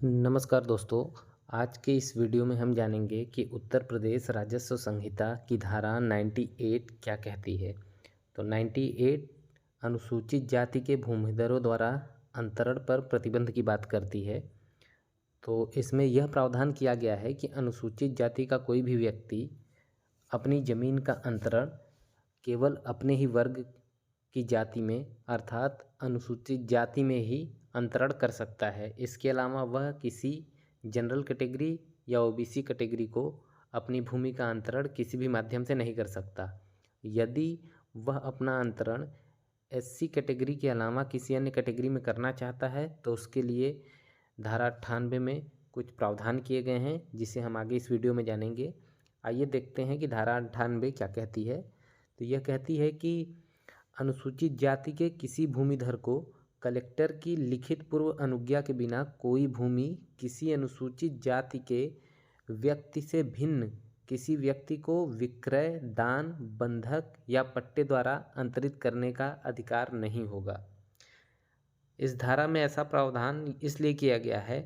नमस्कार दोस्तों। आज के इस वीडियो में हम जानेंगे कि उत्तर प्रदेश राजस्व संहिता की धारा 98 क्या कहती है। तो 98 अनुसूचित जाति के भूमिधरों द्वारा अंतरण पर प्रतिबंध की बात करती है। तो इसमें यह प्रावधान किया गया है कि अनुसूचित जाति का कोई भी व्यक्ति अपनी ज़मीन का अंतरण केवल अपने ही वर्ग की जाति में अर्थात अनुसूचित जाति में ही अंतरण कर सकता है। इसके अलावा वह किसी जनरल कैटेगरी या ओबीसी कैटेगरी को अपनी भूमि का अंतरण किसी भी माध्यम से नहीं कर सकता। यदि वह अपना अंतरण एससी कैटेगरी के अलावा किसी अन्य कैटेगरी में करना चाहता है तो उसके लिए धारा 98 में कुछ प्रावधान किए गए हैं, जिसे हम आगे इस वीडियो में जानेंगे। आइए देखते हैं कि धारा 98 क्या कहती है। तो यह कहती है कि अनुसूचित जाति के किसी भूमिधर को कलेक्टर की लिखित पूर्व अनुज्ञा के बिना कोई भूमि किसी अनुसूचित जाति के व्यक्ति से भिन्न किसी व्यक्ति को विक्रय, दान, बंधक या पट्टे द्वारा अंतरित करने का अधिकार नहीं होगा। इस धारा में ऐसा प्रावधान इसलिए किया गया है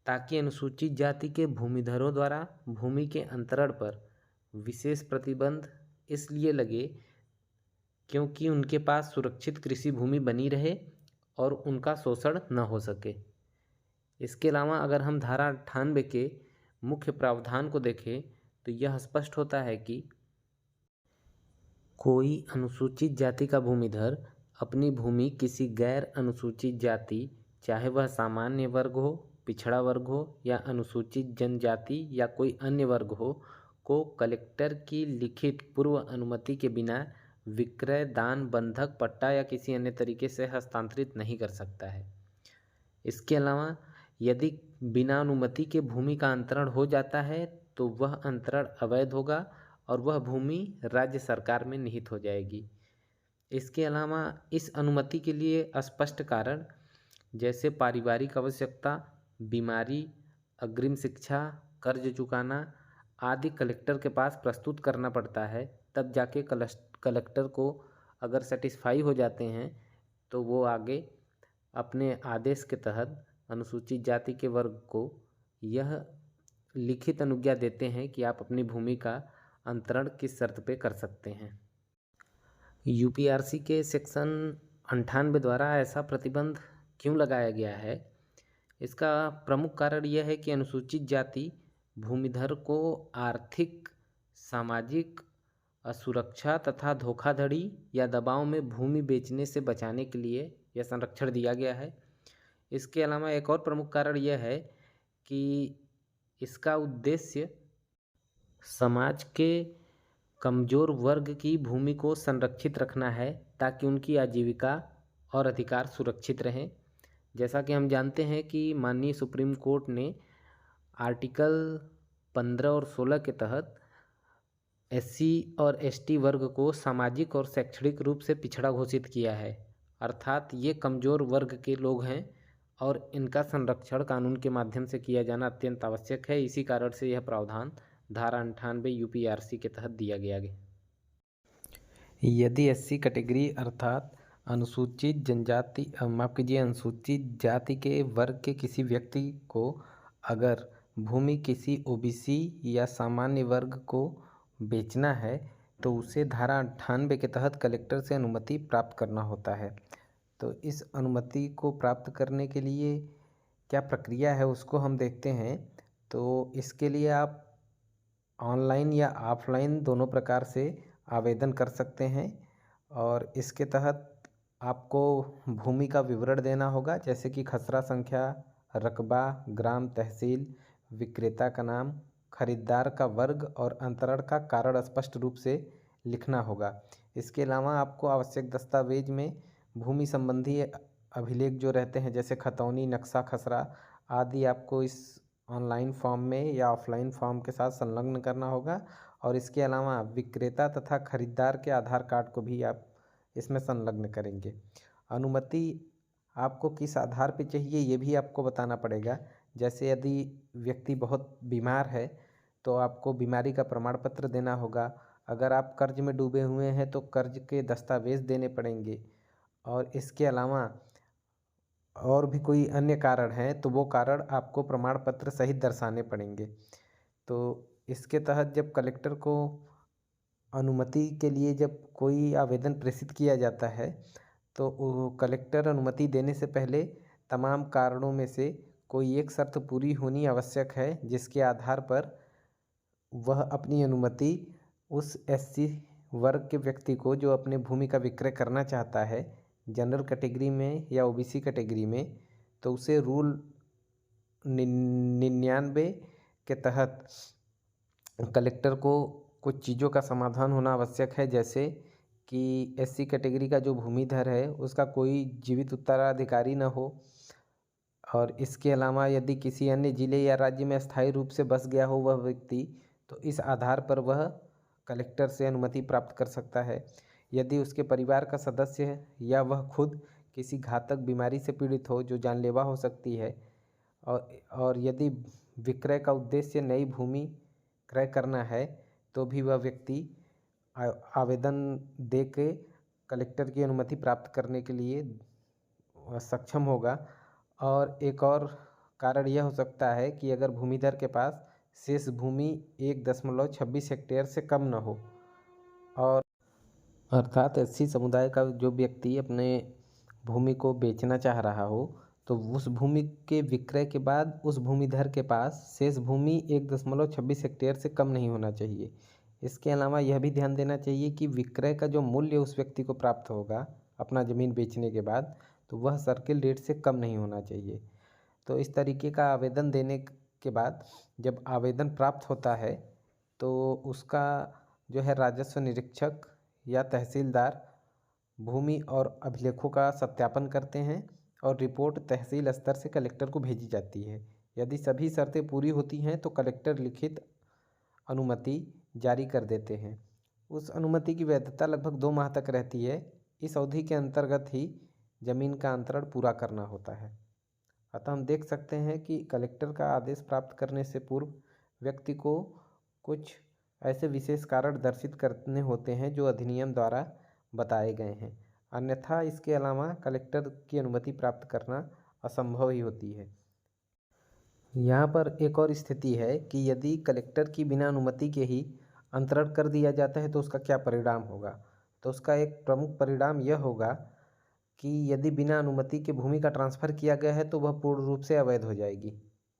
ताकि अनुसूचित जाति के भूमिधरों द्वारा भूमि के अंतरण पर विशेष प्रतिबंध इसलिए लगे क्योंकि उनके पास सुरक्षित कृषि भूमि बनी रहे और उनका शोषण न हो सके। इसके अलावा अगर हम धारा 98 के मुख्य प्रावधान को देखें तो यह स्पष्ट होता है कि कोई अनुसूचित जाति का भूमिधर अपनी भूमि किसी गैर अनुसूचित जाति, चाहे वह सामान्य वर्ग हो, पिछड़ा वर्ग हो या अनुसूचित जनजाति या कोई अन्य वर्ग हो, को कलेक्टर की लिखित पूर्व अनुमति के बिना विक्रय, दान, बंधक, पट्टा या किसी अन्य तरीके से हस्तांतरित नहीं कर सकता है। इसके अलावा यदि बिना अनुमति के भूमि का अंतरण हो जाता है तो वह अंतरण अवैध होगा और वह भूमि राज्य सरकार में निहित हो जाएगी। इसके अलावा इस अनुमति के लिए स्पष्ट कारण जैसे पारिवारिक आवश्यकता, बीमारी, अग्रिम शिक्षा, कर्ज चुकाना आदि कलेक्टर के पास प्रस्तुत करना पड़ता है। तब जाके कलेक्टर को अगर सेटिस्फाई हो जाते हैं तो वो आगे अपने आदेश के तहत अनुसूचित जाति के वर्ग को यह लिखित अनुज्ञा देते हैं कि आप अपनी भूमि का अंतरण किस शर्त पे कर सकते हैं। यूपीआरसी के सेक्शन 98 द्वारा ऐसा प्रतिबंध क्यों लगाया गया है? इसका प्रमुख कारण यह है कि अनुसूचित जाति भूमिधर को आर्थिक, सामाजिक असुरक्षा तथा धोखाधड़ी या दबाव में भूमि बेचने से बचाने के लिए यह संरक्षण दिया गया है। इसके अलावा एक और प्रमुख कारण यह है कि इसका उद्देश्य समाज के कमज़ोर वर्ग की भूमि को संरक्षित रखना है ताकि उनकी आजीविका और अधिकार सुरक्षित रहें। जैसा कि हम जानते हैं कि माननीय सुप्रीम कोर्ट ने आर्टिकल 15 और 16 के तहत एससी और एसटी वर्ग को सामाजिक और शैक्षणिक रूप से पिछड़ा घोषित किया है। अर्थात ये कमज़ोर वर्ग के लोग हैं और इनका संरक्षण कानून के माध्यम से किया जाना अत्यंत आवश्यक है। इसी कारण से यह प्रावधान धारा 98 यूपीआरसी के तहत दिया गया है। यदि एससी कैटेगरी अर्थात अनुसूचित जनजाति अनुसूचित जाति के वर्ग के किसी व्यक्ति को अगर भूमि किसी ओबीसी या सामान्य वर्ग को बेचना है तो उसे धारा 98 के तहत कलेक्टर से अनुमति प्राप्त करना होता है। तो इस अनुमति को प्राप्त करने के लिए क्या प्रक्रिया है उसको हम देखते हैं। तो इसके लिए आप ऑनलाइन या ऑफलाइन दोनों प्रकार से आवेदन कर सकते हैं और इसके तहत आपको भूमि का विवरण देना होगा, जैसे कि खसरा संख्या, रकबा, ग्राम, तहसील, विक्रेता का नाम, खरीदार का वर्ग और अंतरण का कारण स्पष्ट रूप से लिखना होगा। इसके अलावा आपको आवश्यक दस्तावेज में भूमि संबंधी अभिलेख जो रहते हैं जैसे खतौनी, नक्शा, खसरा आदि आपको इस ऑनलाइन फॉर्म में या ऑफलाइन फॉर्म के साथ संलग्न करना होगा। और इसके अलावा विक्रेता तथा खरीदार के आधार कार्ड को भी आप इसमें संलग्न करेंगे। अनुमति आपको किस आधार पे चाहिए ये भी आपको बताना पड़ेगा। जैसे यदि व्यक्ति बहुत बीमार है तो आपको बीमारी का प्रमाण पत्र देना होगा। अगर आप कर्ज में डूबे हुए हैं तो कर्ज के दस्तावेज देने पड़ेंगे। और इसके अलावा और भी कोई अन्य कारण हैं तो वो कारण आपको प्रमाण पत्र सहित दर्शाने पड़ेंगे। तो इसके तहत जब कलेक्टर को अनुमति के लिए जब कोई आवेदन प्रेषित किया जाता है तो वो कलेक्टर अनुमति देने से पहले तमाम कारणों में से कोई एक शर्त पूरी होनी आवश्यक है, जिसके आधार पर वह अपनी अनुमति उस एससी वर्ग के व्यक्ति को जो अपने भूमि का विक्रय करना चाहता है जनरल कैटेगरी में या ओबीसी कैटेगरी में, तो उसे रूल 99 के तहत कलेक्टर को कुछ चीज़ों का समाधान होना आवश्यक है। जैसे कि एससी कैटेगरी का जो भूमिधर है उसका कोई जीवित उत्तराधिकारी न हो, और इसके अलावा यदि किसी अन्य जिले या राज्य में स्थायी रूप से बस गया हो वह व्यक्ति, तो इस आधार पर वह कलेक्टर से अनुमति प्राप्त कर सकता है। यदि उसके परिवार का सदस्य है या वह खुद किसी घातक बीमारी से पीड़ित हो जो जानलेवा हो सकती है, और यदि विक्रय का उद्देश्य नई भूमि क्रय करना है, तो भी वह व्यक्ति आवेदन दे के कलेक्टर की अनुमति प्राप्त करने के लिए सक्षम होगा। और एक और कारण यह हो सकता है कि अगर भूमिधर के पास शेष भूमि 1.26 हेक्टेयर से कम न हो, और अर्थात एससी समुदाय का जो व्यक्ति अपने भूमि को बेचना चाह रहा हो, तो उस भूमि के विक्रय के बाद उस भूमिधर के पास शेष भूमि 1.26 हेक्टेयर से कम नहीं होना चाहिए। इसके अलावा यह भी ध्यान देना चाहिए कि विक्रय का जो मूल्य उस व्यक्ति को प्राप्त होगा अपना ज़मीन बेचने के बाद, तो वह सर्किल रेट से कम नहीं होना चाहिए। तो इस तरीके का आवेदन देने के बाद जब आवेदन प्राप्त होता है तो उसका जो है राजस्व निरीक्षक या तहसीलदार भूमि और अभिलेखों का सत्यापन करते हैं और रिपोर्ट तहसील स्तर से कलेक्टर को भेजी जाती है। यदि सभी शर्तें पूरी होती हैं तो कलेक्टर लिखित अनुमति जारी कर देते हैं। उस अनुमति की वैधता लगभग 2 माह तक रहती है। इस अवधि के अंतर्गत ही जमीन का अंतरण पूरा करना होता है। अतः हम देख सकते हैं कि कलेक्टर का आदेश प्राप्त करने से पूर्व व्यक्ति को कुछ ऐसे विशेष कारण दर्शित करने होते हैं जो अधिनियम द्वारा बताए गए हैं, अन्यथा इसके अलावा कलेक्टर की अनुमति प्राप्त करना असंभव ही होती है। यहाँ पर एक और स्थिति है कि यदि कलेक्टर की बिना अनुमति के ही अंतरण कर दिया जाता है तो उसका क्या परिणाम होगा। तो उसका एक प्रमुख परिणाम यह होगा कि यदि बिना अनुमति के भूमि का ट्रांसफ़र किया गया है तो वह पूर्ण रूप से अवैध हो जाएगी,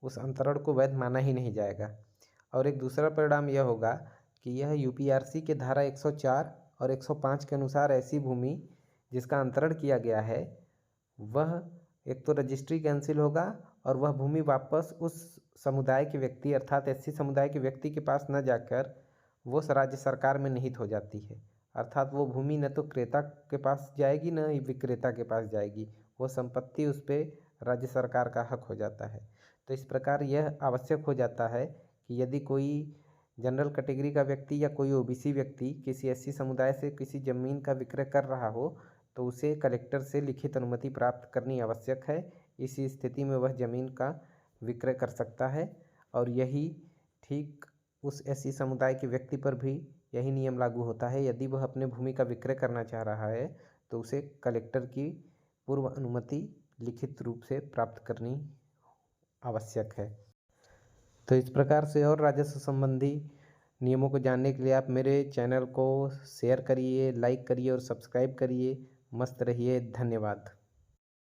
उस अंतरण को वैध माना ही नहीं जाएगा। और एक दूसरा परिणाम यह होगा कि यह यूपीआरसी के धारा 104 और 105 के अनुसार ऐसी भूमि जिसका अंतरण किया गया है वह एक तो रजिस्ट्री कैंसिल होगा और वह भूमि वापस उस समुदाय के व्यक्ति अर्थात एससी समुदाय के व्यक्ति के पास न जाकर वो राज्य सरकार में निहित हो जाती है। अर्थात वो भूमि न तो क्रेता के पास जाएगी न ही विक्रेता के पास जाएगी, वो संपत्ति उस पर राज्य सरकार का हक हो जाता है। तो इस प्रकार यह आवश्यक हो जाता है कि यदि कोई जनरल कैटेगरी का व्यक्ति या कोई ओबीसी व्यक्ति किसी एससी समुदाय से किसी ज़मीन का विक्रय कर रहा हो तो उसे कलेक्टर से लिखित अनुमति प्राप्त करनी आवश्यक है। इसी स्थिति में वह ज़मीन का विक्रय कर सकता है, और यही ठीक उस एससी समुदाय के व्यक्ति पर भी यही नियम लागू होता है। यदि वह अपने भूमि का विक्रय करना चाह रहा है तो उसे कलेक्टर की पूर्व अनुमति लिखित रूप से प्राप्त करनी आवश्यक है। तो इस प्रकार से और राजस्व संबंधी नियमों को जानने के लिए आप मेरे चैनल को शेयर करिए, लाइक करिए और सब्सक्राइब करिए। मस्त रहिए। धन्यवाद।